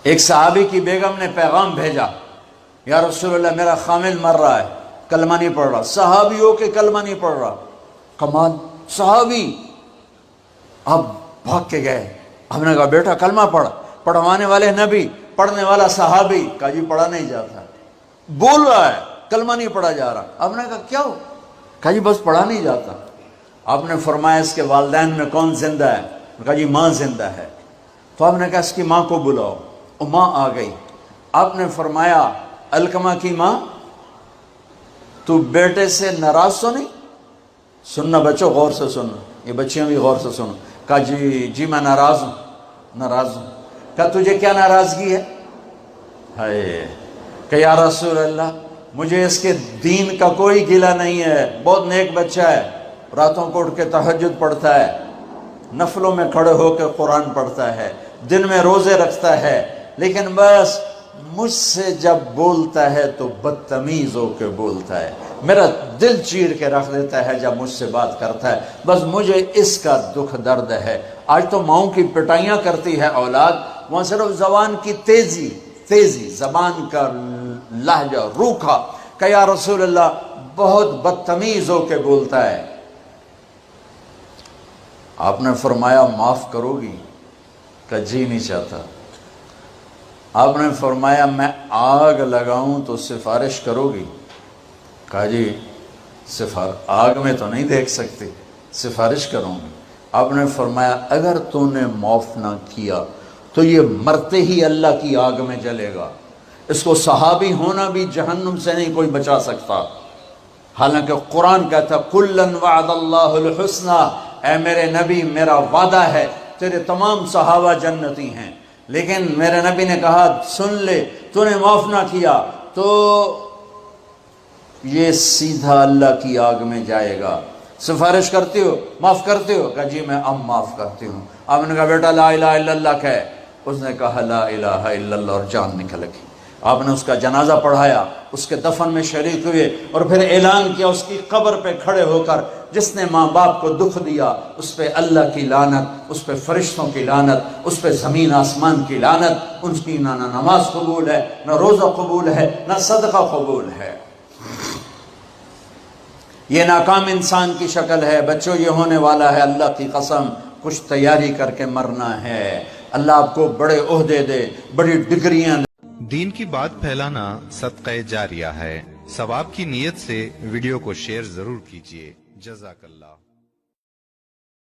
ایک صحابی کی بیگم نے پیغام بھیجا، یا رسول اللہ میرا خامل مر رہا ہے، کلمہ نہیں پڑھ رہا۔ صحابی ہو کے کلمہ نہیں پڑھ رہا، کمال، صحابی۔ اب بھاگ کے گئے، ہم نے کہا بیٹا کلمہ پڑھ، پڑھوانے والے نبی، پڑھنے والا صحابی۔ کہا جی پڑھا نہیں جاتا، بول رہا ہے کلمہ نہیں پڑھا جا رہا۔ ہم نے کہا کیا ہو؟ کہا جی بس پڑھا نہیں جاتا۔ آپ نے فرمایا اس کے والدین میں کون زندہ ہے؟ کہا جی ماں زندہ ہے۔ تو آپ نے کہا اس کی ماں کو بلاؤ، اور ماں آ گئی۔ آپ نے فرمایا علقمہ کی ماں تو بیٹے سے ناراض تو نہیں؟ سننا بچوں، غور سے سننا، یہ بچیاں بھی غور سے سنو۔ کہا جی میں ناراض ہوں، ناراض ہوں۔ کہا تجھے کیا ناراضگی ہے؟ ہائے، کہ یا رسول اللہ مجھے اس کے دین کا کوئی گلہ نہیں ہے، بہت نیک بچہ ہے، راتوں کو اٹھ کے تہجد پڑھتا ہے، نفلوں میں کھڑے ہو کے قرآن پڑھتا ہے، دن میں روزے رکھتا ہے، لیکن بس مجھ سے جب بولتا ہے تو بدتمیز ہو کے بولتا ہے، میرا دل چیر کے رکھ دیتا ہے جب مجھ سے بات کرتا ہے، بس مجھے اس کا دکھ درد ہے۔ آج تو ماؤں کی پٹائیاں کرتی ہے اولاد، وہاں صرف زبان کی تیزی، زبان کا لہجہ روکھا، کہ یا رسول اللہ بہت بدتمیز ہو کے بولتا ہے۔ آپ نے فرمایا معاف کرو گی؟ کہ جی نہیں چاہتا۔ آپ نے فرمایا میں آگ لگاؤں تو سفارش کرو گی؟ کہا جی آگ میں تو نہیں دیکھ سکتی، سفارش کروں گی۔ آپ نے فرمایا اگر تو نے معاف نہ کیا تو یہ مرتے ہی اللہ کی آگ میں جلے گا، اس کو صحابی ہونا بھی جہنم سے نہیں کوئی بچا سکتا۔ حالانکہ قرآن کہتا کُلًّا وعد اللہ الحسنى، اے میرے نبی میرا وعدہ ہے تیرے تمام صحابہ جنتی ہیں، لیکن میرے نبی نے کہا سن لے، تو نے معاف نہ کیا تو یہ سیدھا اللہ کی آگ میں جائے گا۔ سفارش کرتے ہو، معاف کرتے ہو؟ کہا جی میں اب معاف کرتی ہوں۔ آپ نے کہا بیٹا لا الہ الا اللہ کہے۔ اس نے کہا لا الہ الا اللہ اور جان نکل گئی۔ آپ نے اس کا جنازہ پڑھایا، اس کے دفن میں شریک ہوئے، اور پھر اعلان کیا اس کی قبر پہ کھڑے ہو کر جس نے ماں باپ کو دکھ دیا اس پہ اللہ کی لعنت، اس پہ فرشتوں کی لعنت، اس پہ زمین آسمان کی لعنت، ان کی نہ نماز قبول ہے، نہ روزہ قبول ہے، نہ صدقہ قبول ہے۔ یہ ناکام انسان کی شکل ہے۔ بچوں یہ ہونے والا ہے، اللہ کی قسم کچھ تیاری کر کے مرنا ہے۔ اللہ آپ کو بڑے عہدے دے، بڑی ڈگریاں دے۔ دین کی بات پھیلانا صدقہ جاریہ ہے، ثواب کی نیت سے ویڈیو کو شیئر ضرور کیجیے۔ جزاک اللہ۔